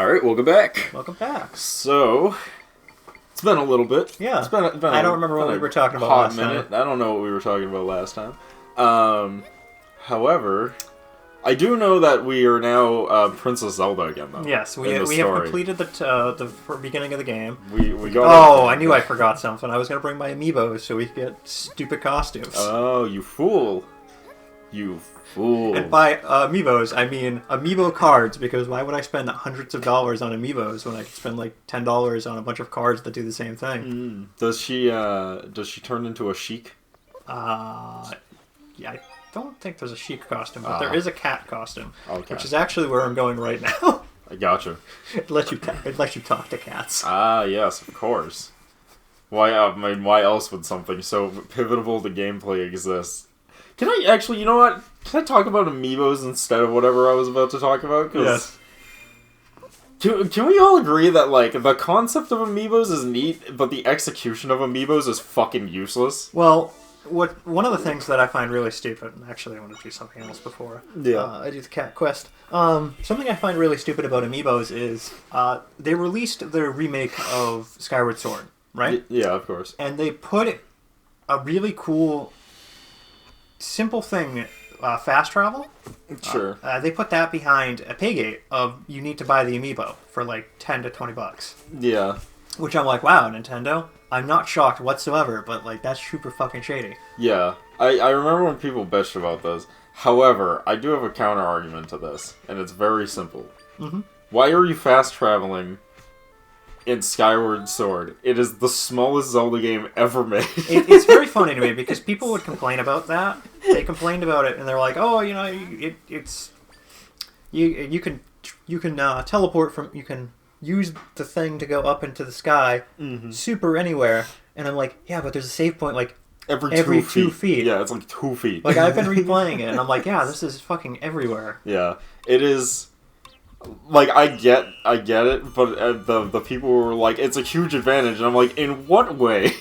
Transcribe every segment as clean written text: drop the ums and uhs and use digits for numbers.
Alright, welcome back. Welcome back. So, it's been a little bit. Yeah. It's been I don't remember what we were talking about last time. I don't know what we were talking about last time. However, I do know that we are now Princess Zelda again, though. Yes, we have completed the beginning of the game. We got. Oh, I knew I forgot something. I was going to bring my amiibos so we could get stupid costumes. Oh, you fool. You fool. And by amiibos, I mean amiibo cards, because why would I spend hundreds of dollars on amiibos when I could spend like $10 on a bunch of cards that do the same thing? Does she turn into a Sheik? Yeah, I don't think there's a Sheik costume, but there is a cat costume, which is actually where I'm going right now. I gotcha. It lets you talk to cats. Ah, yes, of course. Why else would something so pivotal to gameplay exist? Can I actually, you know what? Can I talk about amiibos instead of whatever I was about to talk about? Yes. Can we all agree that, like, the concept of amiibos is neat, but the execution of amiibos is fucking useless? Well, one of the things that I find really stupid, and actually I want to do something else before I do the cat quest. Something I find really stupid about amiibos is they released their remake of Skyward Sword, right? Yeah, of course. And they put a really cool, simple thing, fast travel. Sure. They put that behind a paygate of you need to buy the amiibo for like $10 to $20. Yeah. Which I'm like, wow, Nintendo. I'm not shocked whatsoever, but like that's super fucking shady. Yeah. I remember when people bitched about this. However, I do have a counter argument to this, and it's very simple. Mm-hmm. Why are you fast traveling in Skyward Sword? It is the smallest Zelda game ever made. It's very funny to me because people would complain about that. They complained about it, and they're like, "Oh, you know, you can teleport from, you can use the thing to go up into the sky, super anywhere." And I'm like, "Yeah, but there's a save point like every 2 feet. Yeah, it's like 2 feet. Like I've been replaying it, and I'm like, "Yeah, this is fucking everywhere." Yeah, it is. Like, I get it, but the people were like, it's a huge advantage, and I'm like, in what way?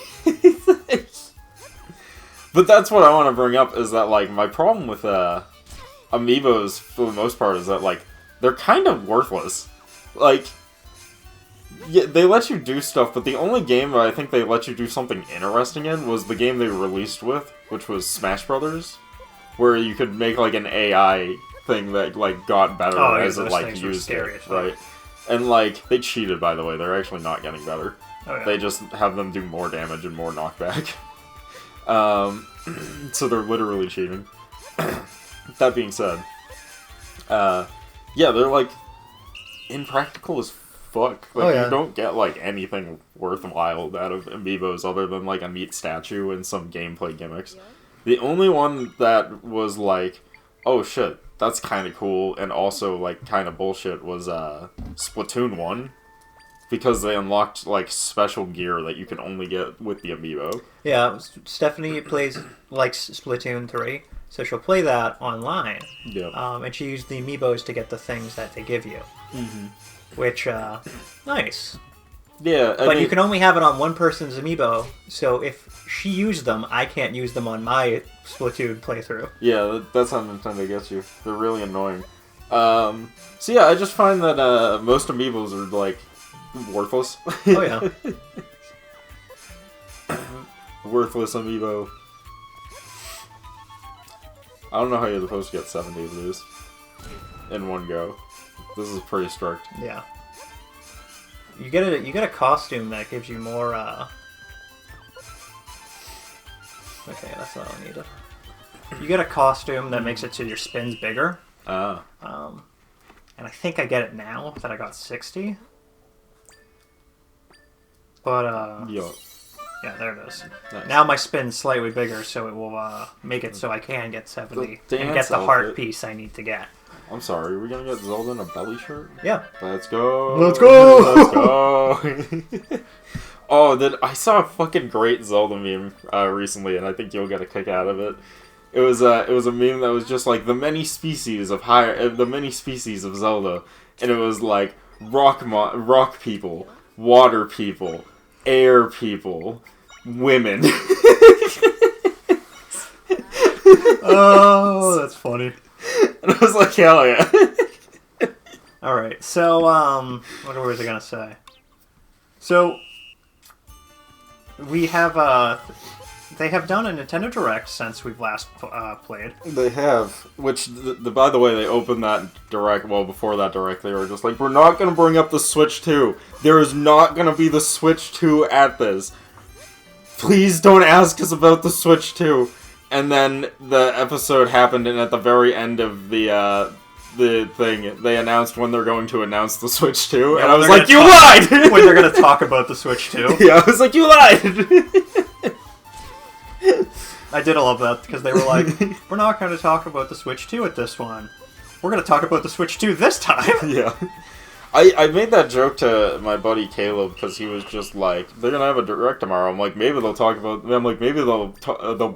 But that's what I want to bring up, is that, like, my problem with amiibos, for the most part, is that, like, they're kind of worthless. Like, yeah, they let you do stuff, but the only game that I think they let you do something interesting in was the game they released with, which was Smash Brothers, where you could make, like, an AI thing that, like, got better as it, like, used it, right? And, like, they cheated, by the way. They're actually not getting better. Oh, yeah. They just have them do more damage and more knockback. So they're literally cheating. That being said, yeah, they're, like, impractical as fuck. Like, you don't get, like, anything worthwhile out of amiibos other than, like, a neat statue and some gameplay gimmicks. The only one that was, like, oh shit, that's kind of cool, and also, like, kind of bullshit, was Splatoon 1. Because they unlocked, like, special gear that you can only get with the amiibo. Yeah, Stephanie likes Splatoon 3, so she'll play that online. Yep. And she used the amiibos to get the things that they give you. Mm-hmm. Which, nice. Yeah, but you can only have it on one person's amiibo, so if she used them, I can't use them on my Splatoon playthrough. Yeah, that's how Nintendo gets you. They're really annoying. So yeah, I just find that most amiibos are, like, worthless. Oh yeah. Worthless amiibo. I don't know how you're supposed to get 70 of these in one go. This is pretty strict. Yeah. You get a costume that gives you more okay, that's all I needed. You get a costume that makes it so your spins bigger. And I think I get it now that I got 60. But, yeah, there it is. Nice. Now my spin's slightly bigger, so it will make it so I can get 70 and get the heart piece I need to get. I'm sorry, are we gonna get Zelda in a belly shirt? Yeah. Let's go! Let's go! Let's go! Oh, I saw a fucking great Zelda meme recently, and I think you'll get a kick out of it. It was a meme that was just like the many species of Zelda, and it was like rock people, water people, air people, women. Oh, that's funny. And I was like, hell yeah. All right. So, what was I gonna say? So, we have they have done a Nintendo Direct since we've last played. They have, which by the way, they opened that Direct. Well, before that Direct, they were just like, "We're not going to bring up the Switch 2. There is not going to be the Switch 2 at this. Please don't ask us about the Switch 2." And then the episode happened, and at the very end of the thing, they announced when they're going to announce the Switch 2, and I was like, "You lied!" When they're going to talk about the Switch 2. Yeah, I was like, "You lied!" I did love that, because they were like, we're not going to talk about the Switch 2 at this one. We're going to talk about the Switch 2 this time. Yeah. I made that joke to my buddy Caleb, because he was just like, they're going to have a Direct tomorrow. I'm like, maybe they'll talk about... I'm like, maybe they'll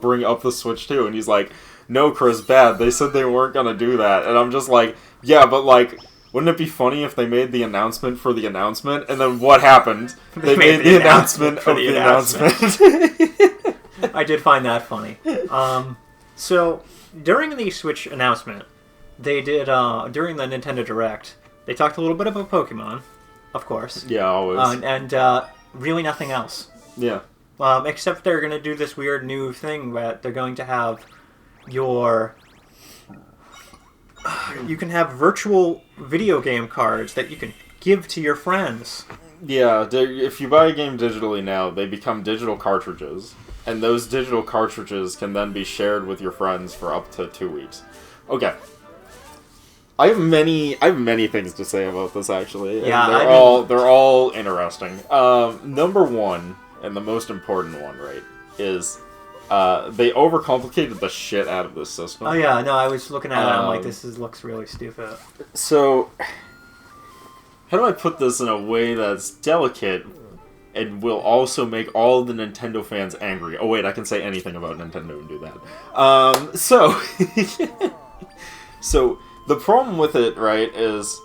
bring up the Switch 2. And he's like, no, Chris, bad. They said they weren't going to do that. And I'm just like, yeah, but like... Wouldn't it be funny if they made the announcement for the announcement, and then what happened? They made the announcement of the announcement. I did find that funny. So, during the Switch announcement, they did, during the Nintendo Direct, they talked a little bit about Pokemon, of course. Yeah, always. And really nothing else. Yeah. Except they're going to do this weird new thing that they're going to have your... You can have virtual video game cards that you can give to your friends. Yeah, if you buy a game digitally now, they become digital cartridges. And those digital cartridges can then be shared with your friends for up to 2 weeks. Okay. I have many things to say about this, actually. Yeah, they're all interesting. Number one, and the most important one, right, is... they overcomplicated the shit out of this system. Oh yeah, no, I was looking at it, I'm like, looks really stupid. So, how do I put this in a way that's delicate and will also make all the Nintendo fans angry? Oh wait, I can say anything about Nintendo and do that. So the problem with it, right, is...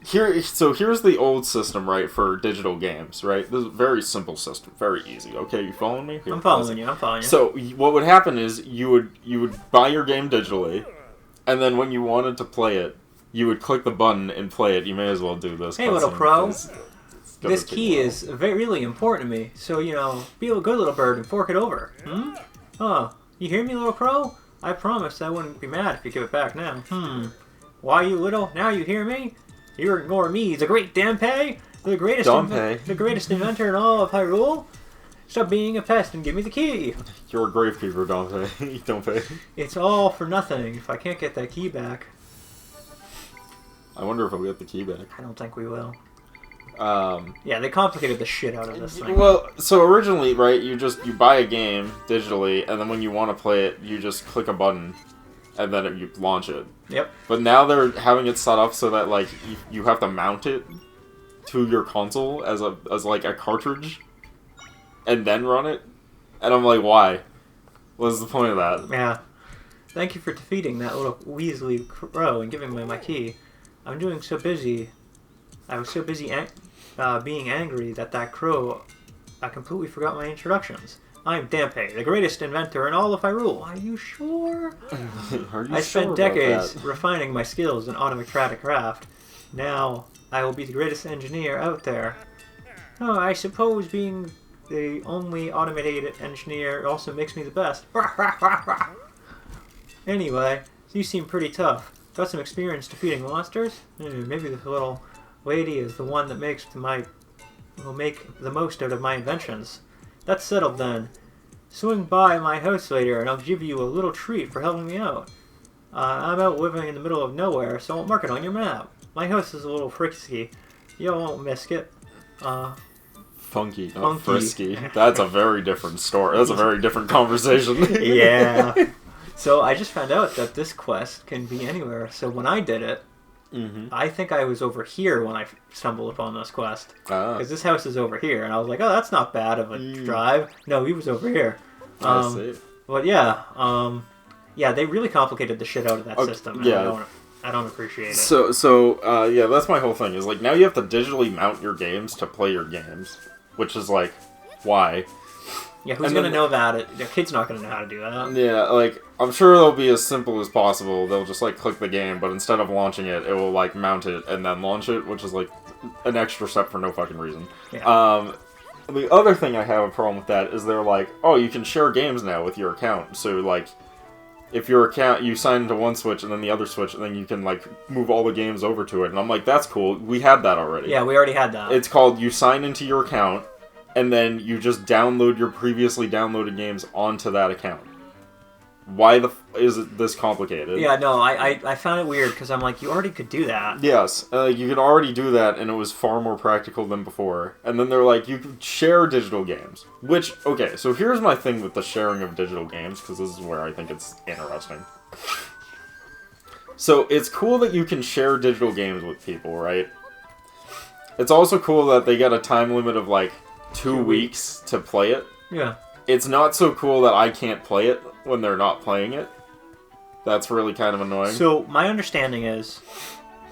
here's the old system, right, for digital games, right? This is a very simple system, very easy. Okay, you following me? I'm following you. So what would happen is you would buy your game digitally, and then when you wanted to play it, you would click the button and play it. You may as well do this. Hey, little pro. This key is really important to me. So, be a good little bird and fork it over. Hmm? Oh, you hear me, little crow? I promised I wouldn't be mad if you give it back now. Why, you little? Now you hear me? You ignore me, the great Dampé, the greatest inventor in all of Hyrule. Stop being a pest and give me the key. You're a gravekeeper, Dampé. It's all for nothing if I can't get that key back. I wonder if I'll get the key back. I don't think we will. Yeah, they complicated the shit out of this thing. Well, so originally, right, you buy a game digitally, and then when you want to play it, you just click a button. And then you launch it. Yep. But now they're having it set up so that like you have to mount it to your console as like a cartridge, and then run it. And I'm like, why? What's the point of that? Yeah. Thank you for defeating that little Weasley crow and giving me my key. I was so busy being angry that crow. I completely forgot my introductions. I'm Dampé, the greatest inventor in all of Hyrule. Are you sure? I spent decades refining my skills in automatic craft. Now, I will be the greatest engineer out there. Oh, I suppose being the only automated engineer also makes me the best. Anyway, you seem pretty tough. Got some experience defeating monsters? Maybe the little lady is the one that will make the most out of my inventions. That's settled then. Swing by my house later and I'll give you a little treat for helping me out. I'm out living in the middle of nowhere, so I'll mark it on your map. My house is a little frisky. You won't miss it. Funky, not frisky. That's a very different story. That's a very different conversation. Yeah. So I just found out that this quest can be anywhere. So when I did it, I think I was over here when I stumbled upon this quest. Because this house is over here. And I was like, oh, that's not bad of a drive. No, he was over here. I see. But yeah, yeah, they really complicated the shit out of that system. Yeah. I don't appreciate it. So yeah, that's my whole thing. Is like now you have to digitally mount your games to play your games, which is like, why? Yeah, who's going to know about it? The kid's not going to know how to do that. Yeah, like, I'm sure it'll be as simple as possible. They'll just, like, click the game, but instead of launching it, it will, like, mount it and then launch it, which is, like, an extra step for no fucking reason. Yeah. The other thing I have a problem with that is they're like, oh, you can share games now with your account. So, like, if your account, you sign into one Switch and then the other Switch, and then you can, like, move all the games over to it. And I'm like, that's cool. We had that already. Yeah, we already had that. It's called you sign into your account, and then you just download your previously downloaded games onto that account. Why is it this complicated? Yeah, no, I found it weird because I'm like, you already could do that. Yes, you could already do that, and it was far more practical than before. And then they're like, you could share digital games. Which, okay, so here's my thing with the sharing of digital games, because this is where I think it's interesting. So, it's cool that you can share digital games with people, right? It's also cool that they get a time limit of, like, 2 weeks to play it. Yeah. It's not so cool that I can't play it when they're not playing it. That's really kind of annoying. So, my understanding is,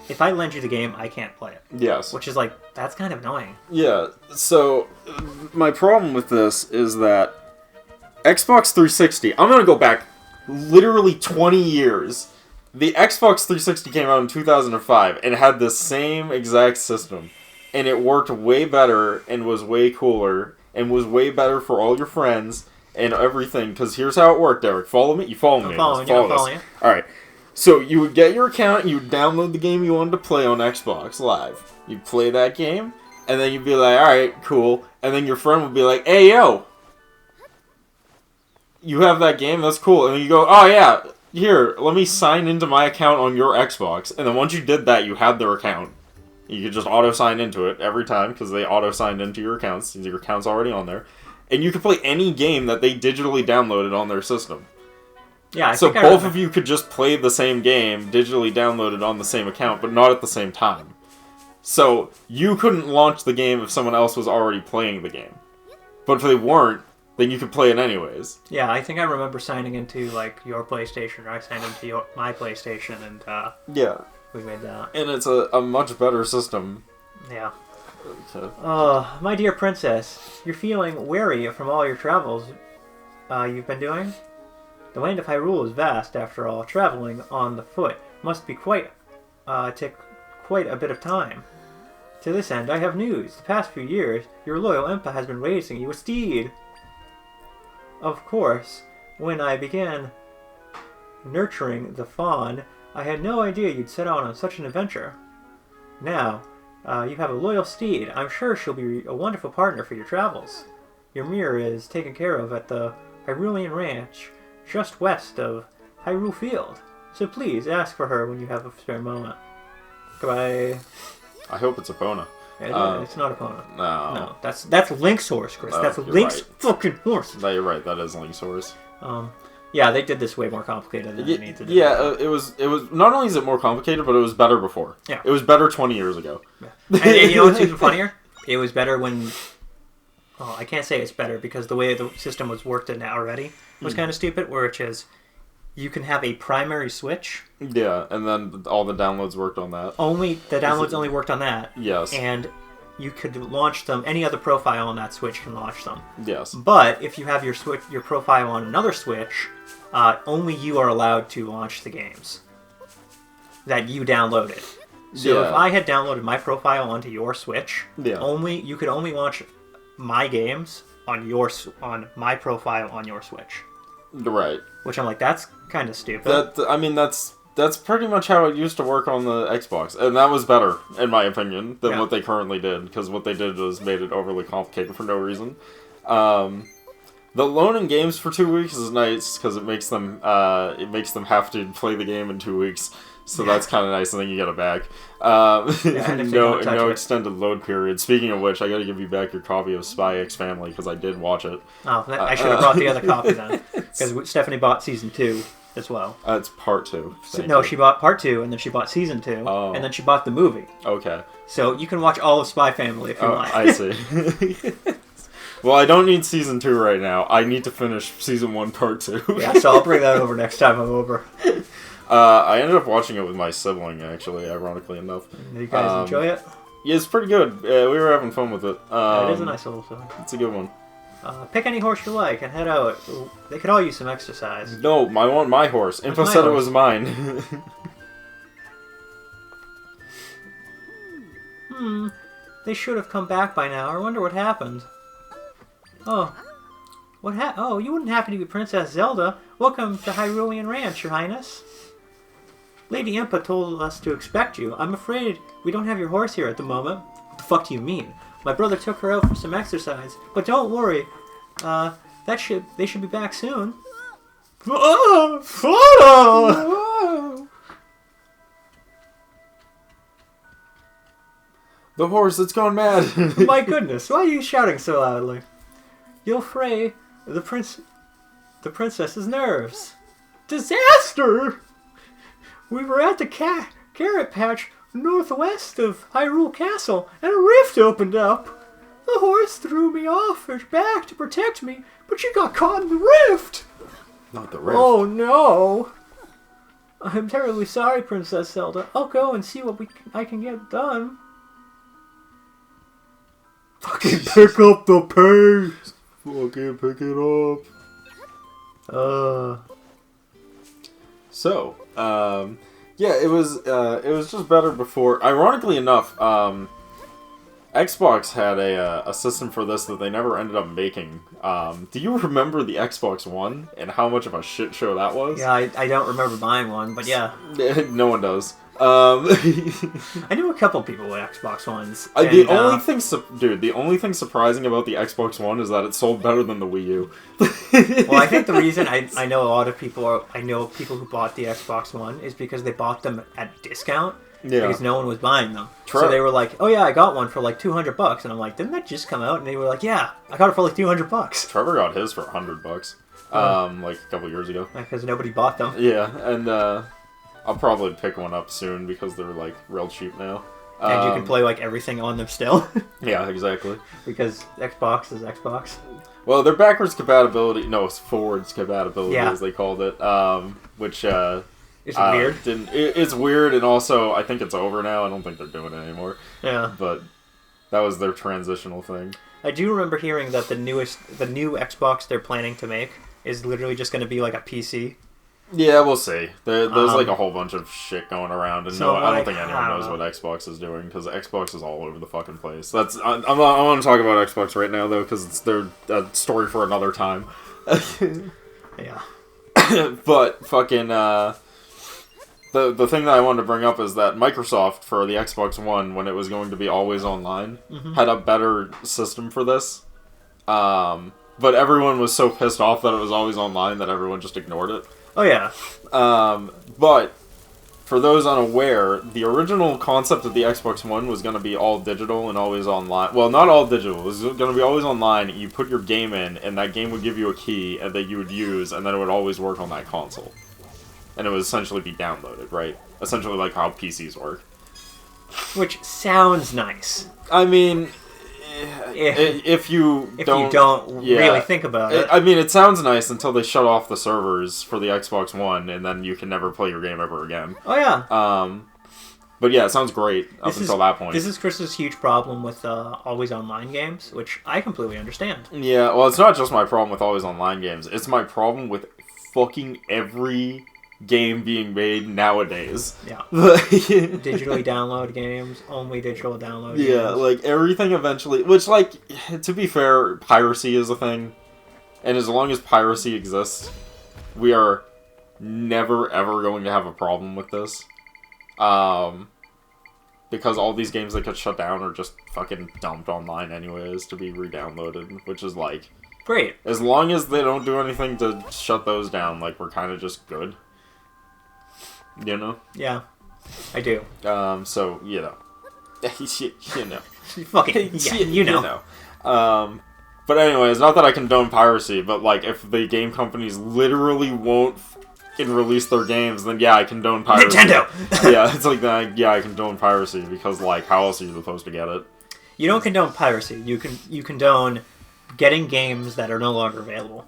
if I lend you the game, I can't play it. Yes. Which is like, that's kind of annoying. Yeah, so, my problem with this is that Xbox 360, I'm gonna go back literally 20 years. The Xbox 360 came out in 2005, and it had the same exact system. And it worked way better, and was way cooler, and was way better for all your friends, and everything. Because here's how it worked, Eric. Follow me? You follow me. I'm following you. Alright. So, you would get your account, you would download the game you wanted to play on Xbox Live. You'd play that game, and then you'd be like, alright, cool. And then your friend would be like, hey, yo! You have that game? That's cool. And then you go, oh, yeah, here, let me sign into my account on your Xbox. And then once you did that, you had their account. You could just auto-sign into it every time, because they auto-signed into your accounts. Your account's already on there. And you could play any game that they digitally downloaded on their system. Yeah, so both of you could just play the same game, digitally downloaded on the same account, but not at the same time. So, you couldn't launch the game if someone else was already playing the game. But if they weren't, then you could play it anyways. Yeah, I think I remember signing into, like, your PlayStation, or I signed into my PlayStation, and, yeah. We made that. And it's a much better system. Yeah. Oh, my dear princess, you're feeling weary from all your travels you've been doing? The land of Hyrule is vast, after all. Traveling on the foot must be take quite a bit of time. To this end, I have news. The past few years, your loyal Impa has been raising you a steed. Of course, when I began nurturing the fawn, I had no idea you'd set out on such an adventure. Now, you have a loyal steed. I'm sure she'll be a wonderful partner for your travels. Your mirror is taken care of at the Hyrulean Ranch, just west of Hyrule Field. So please, ask for her when you have a spare moment. Goodbye. I hope it's Epona. It's not Epona. No. That's Link's horse, Chris. That's Link's fucking horse. No, you're right. That is Link's horse. Yeah, they did this way more complicated than they need to do. Yeah, it was. Not only is it more complicated, but it was better before. Yeah. It was better 20 years ago. Yeah. And you know what's even funnier? It was better when... Oh, I can't say it's better, because the way the system was worked in already was kind of stupid, which is you can have a primary Switch. Yeah, and then all the downloads worked on that. The downloads only worked on that. Yes. And you could launch them. Any other profile on that Switch can launch them. Yes. But if you have your profile on another Switch, only you are allowed to launch the games that you downloaded. So if I had downloaded my profile onto your Switch, you could only launch my games on my profile on your Switch. Right. Which I'm like, that's kind of stupid. That's pretty much how it used to work on the Xbox, and that was better, in my opinion, than what they currently did, because what they did was made it overly complicated for no reason. The loaning games for 2 weeks is nice, because it makes them have to play the game in 2 weeks, so that's kind of nice, and then you get it back. No extended load period. Speaking of which, I gotta give you back your copy of Spy X Family, because I did watch it. Oh, I should have brought the other copy then, because Stephanie bought Season 2 as well. It's Part 2. She bought Part 2, and then she bought Season 2, and then she bought the movie. Okay. So you can watch all of Spy Family if you want. I see. Well, I don't need Season 2 right now. I need to finish Season 1, Part 2. Yeah, so I'll bring that over next time I'm over. I ended up watching it with my sibling, actually, ironically enough. Did you guys enjoy it? Yeah, it's pretty good. We were having fun with it. It is a nice little film. It's a good one. Pick any horse you like and head out. They could all use some exercise. No, I want my horse. Info said it was mine. They should have come back by now. I wonder what happened. Oh. Oh, you wouldn't happen to be Princess Zelda. Welcome to Hyrulean Ranch, Your Highness. Lady Impa told us to expect you. I'm afraid we don't have your horse here at the moment. What the fuck do you mean? My brother took her out for some exercise. But don't worry. They should be back soon. Oh, photo! The horse, it's gone mad. My goodness, why are you shouting so loudly? You'll fray the princess's nerves. Disaster! We were at the carrot patch northwest of Hyrule Castle, and a rift opened up. The horse threw me off her back to protect me, but she got caught in the rift. Not the rift. Oh no! I'm terribly sorry, Princess Zelda. I'll go and see what I can get done. Fucking pick up the pace. Fucking pick it up. So, yeah, it was just better before. Ironically enough, Xbox had a system for this that they never ended up making. Do you remember the Xbox One and how much of a shit show that was? Yeah, I don't remember buying one, but yeah. No one does. I knew a couple people with Xbox Ones. The only thing surprising about the Xbox One is that it sold better than the Wii U. Well, I think the reason I know a lot of people I know people who bought the Xbox One is because they bought them at discount. Yeah. Because no one was buying them. So they were like, oh yeah, I got one for like $200. And I'm like, didn't that just come out? And they were like, yeah, I got it for like $200. Trevor got his for $100. Like a couple years ago. Because nobody bought them. Yeah, and I'll probably pick one up soon because they're like real cheap now. And you can play like everything on them still. Yeah, exactly. Because Xbox is Xbox. Well, their backwards compatibility, no, it's forwards compatibility as they called it, which it's weird. It's weird, and also I think it's over now. I don't think they're doing it anymore. Yeah, but that was their transitional thing. I do remember hearing that the new Xbox they're planning to make is literally just going to be like a PC. Yeah, we'll see. There's like a whole bunch of shit going around, and I don't think anyone knows what Xbox is doing because Xbox is all over the fucking place. I want to talk about Xbox right now though because it's their story for another time. Yeah, but fucking the thing that I wanted to bring up is that Microsoft for the Xbox One, when it was going to be always online, had a better system for this. But everyone was so pissed off that it was always online that everyone just ignored it. Oh, yeah. But for those unaware, the original concept of the Xbox One was going to be all digital and always online. Well, not all digital. It was going to be always online. You put your game in, and that game would give you a key that you would use, and then it would always work on that console. And it would essentially be downloaded, right? Essentially like how PCs work. Which sounds nice. I mean, if you don't really think about it. I mean, it sounds nice until they shut off the servers for the Xbox One, and then you can never play your game ever again. Oh, yeah. But yeah, it sounds great until that point. This is Chris's huge problem with always online games, which I completely understand. Yeah, well, it's not just my problem with always online games. It's my problem with fucking every game being made nowadays. Yeah. Digitally download games, only digital download games. Yeah, like everything eventually, which like, to be fair, piracy is a thing. And as long as piracy exists, we are never ever going to have a problem with this. Because all these games that get shut down are just fucking dumped online anyways to be re-downloaded, which is like... Great. As long as they don't do anything to shut those down, like, we're kind of just good. You know? Yeah, I do. So, you know. you know. Fucking, yeah, you know. But anyways, not that I condone piracy, but, like, if the game companies literally won't release their games, then yeah, I condone piracy. Nintendo! Yeah, it's like that. Yeah, I condone piracy, because, like, how else are you supposed to get it? You don't condone piracy. You condone getting games that are no longer available.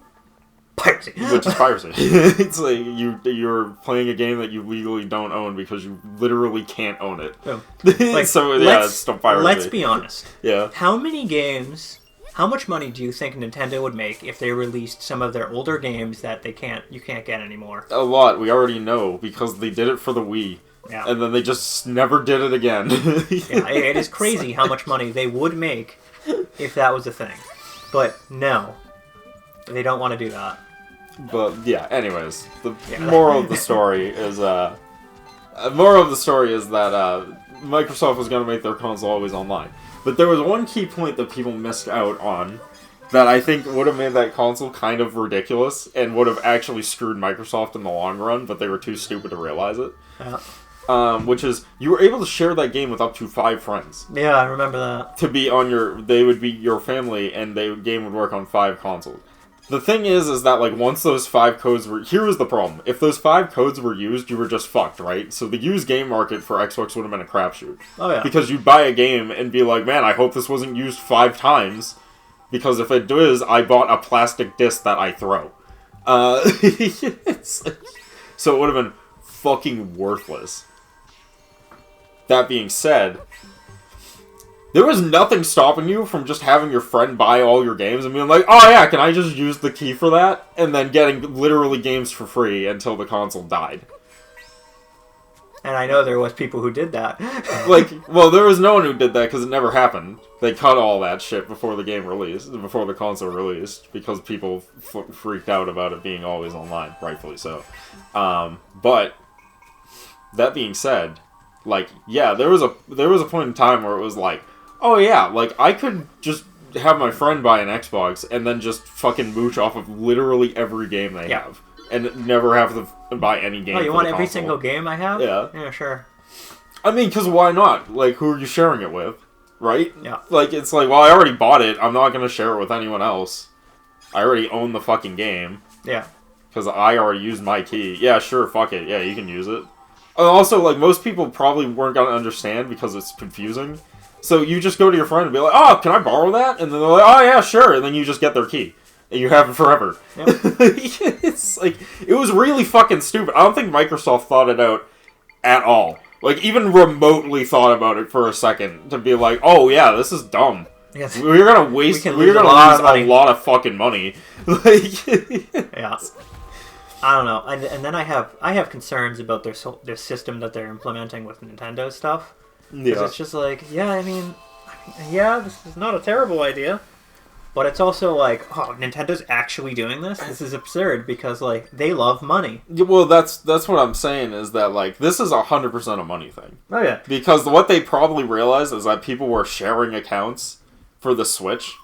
Piracy. Which is piracy. It's like you're playing a game that you legally don't own because you literally can't own it. Oh. Like, so yeah, it's still piracy. Let's be honest. Yeah. How many games How much money do you think Nintendo would make if they released some of their older games that you can't get anymore? A lot. We already know because they did it for the Wii. Yeah. And then they just never did it again. Yeah, it is crazy how much money they would make if that was a thing. But no, they don't want to do that. But yeah, anyways, the moral of the story is that Microsoft was going to make their console always online. But there was one key point that people missed out on that I think would have made that console kind of ridiculous and would have actually screwed Microsoft in the long run, but they were too stupid to realize it. Yeah. Which is, you were able to share that game with up to 5 friends. Yeah, I remember that. To be on they would be your family, and the game would work on 5 consoles. The thing is that, like, once those 5 codes were... Here was the problem. If those 5 codes were used, you were just fucked, right? So the used game market for Xbox would have been a crapshoot. Oh, yeah. Because you'd buy a game and be like, man, I hope this wasn't used 5 times. Because if it does, I bought a plastic disc that I throw. So it would have been fucking worthless. That being said, there was nothing stopping you from just having your friend buy all your games and being like, oh yeah, can I just use the key for that? And then getting literally games for free until the console died. And I know there was people who did that. Well, there was no one who did that because it never happened. They cut all that shit before the game released, before the console released, because people freaked out about it being always online, rightfully so. But, that being said... Like, yeah, there was a point in time where it was like, oh yeah, like, I could just have my friend buy an Xbox and then just fucking mooch off of literally every game they have. And never have to buy any game. Oh, you want every single game I have? Yeah. Yeah, sure. I mean, because why not? Like, who are you sharing it with? Right? Yeah. Like, it's like, well, I already bought it. I'm not going to share it with anyone else. I already own the fucking game. Yeah. Because I already used my key. Yeah, sure, fuck it. Yeah, you can use it. Also, like, most people probably weren't going to understand because it's confusing. So you just go to your friend and be like, oh, can I borrow that? And then they're like, oh, yeah, sure. And then you just get their key. And you have it forever. Yep. It's like, it was really fucking stupid. I don't think Microsoft thought it out at all. Like, even remotely thought about it for a second to be like, oh, yeah, this is dumb. Yes. We're going to lose a lot of fucking money. Yeah. I don't know, and then I have concerns about their system that they're implementing with Nintendo stuff. Yeah, it's just like, yeah, I mean, this is not a terrible idea, but it's also like, oh, Nintendo's actually doing this. This is absurd because like they love money. Yeah, well, that's what I'm saying is that like this is 100% a money thing. Oh yeah, because what they probably realized is that people were sharing accounts for the Switch,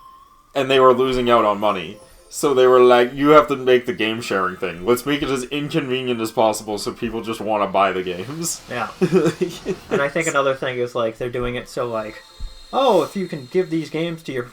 and they were losing out on money. So they were like, you have to make the game sharing thing. Let's make it as inconvenient as possible so people just want to buy the games. Yeah. And I think another thing is, like, they're doing it so, like, oh, if you can give these games to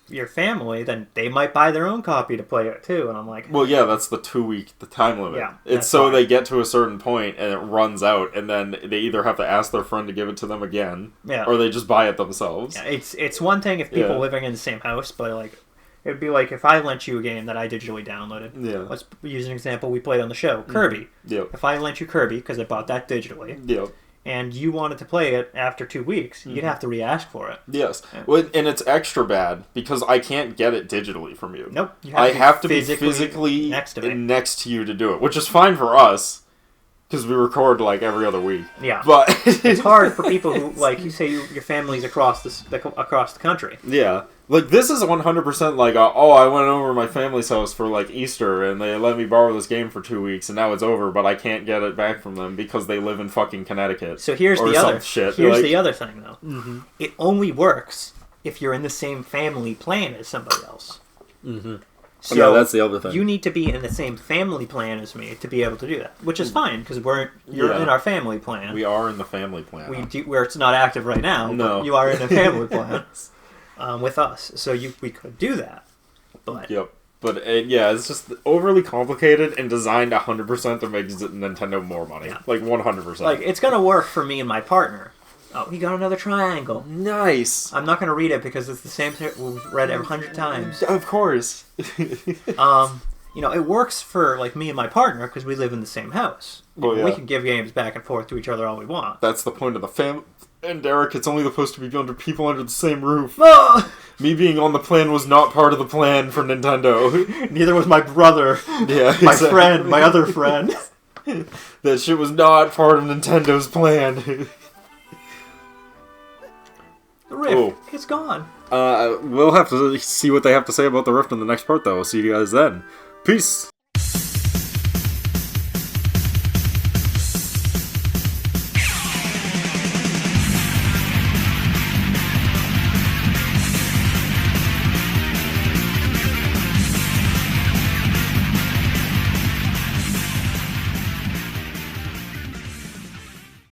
your family, then they might buy their own copy to play it, too. And I'm like... Well, yeah, that's the 2-week time limit. Yeah. It's so they get to a certain point and it runs out, and then they either have to ask their friend to give it to them again, or they just buy it themselves. Yeah, it's one thing if people living in the same house, but, like... It would be like if I lent you a game that I digitally downloaded. Yeah. Let's use an example we played on the show, Kirby. Yep. If I lent you Kirby, because I bought that digitally, yep, and you wanted to play it after 2 weeks, you'd have to re-ask for it. Yes. Yeah. Well, and it's extra bad because I can't get it digitally from you. Nope. I have to be physically next to you to do it, which is fine for us. Because we record, like, every other week. Yeah. But it's hard for people who, like, you say your family's across the country. Yeah. Like, this is 100% like, I went over to my family's house for, like, Easter, and they let me borrow this game for 2 weeks, and now it's over, but I can't get it back from them because they live in fucking Connecticut. So here's the other thing, though. Mm-hmm. It only works if you're in the same family plan as somebody else. Mm-hmm. So yeah, that's the other thing. You need to be in the same family plan as me to be able to do that, which is fine because you're in our family plan. We are in the family plan. Where it's not active right now. No, but you are in the family plan with us, so we could do that. But yep, but it's just overly complicated and designed 100% to make Nintendo more money, like 100%. Like it's gonna work for me and my partner. Oh, he got another triangle. Nice. I'm not going to read it because it's the same thing we've read 100 times. Of course. It works for like me and my partner because we live in the same house. Well, yeah. We can give games back and forth to each other all we want. That's the point of the And Derek, it's only supposed to be under people under the same roof. Ah! Me being on the plan was not part of the plan for Nintendo. Neither was my brother. Yeah, my friend, my other friend. That shit was not part of Nintendo's plan. The Rift, it's gone. We'll have to see what they have to say about the Rift in the next part, though. We'll see you guys then. Peace!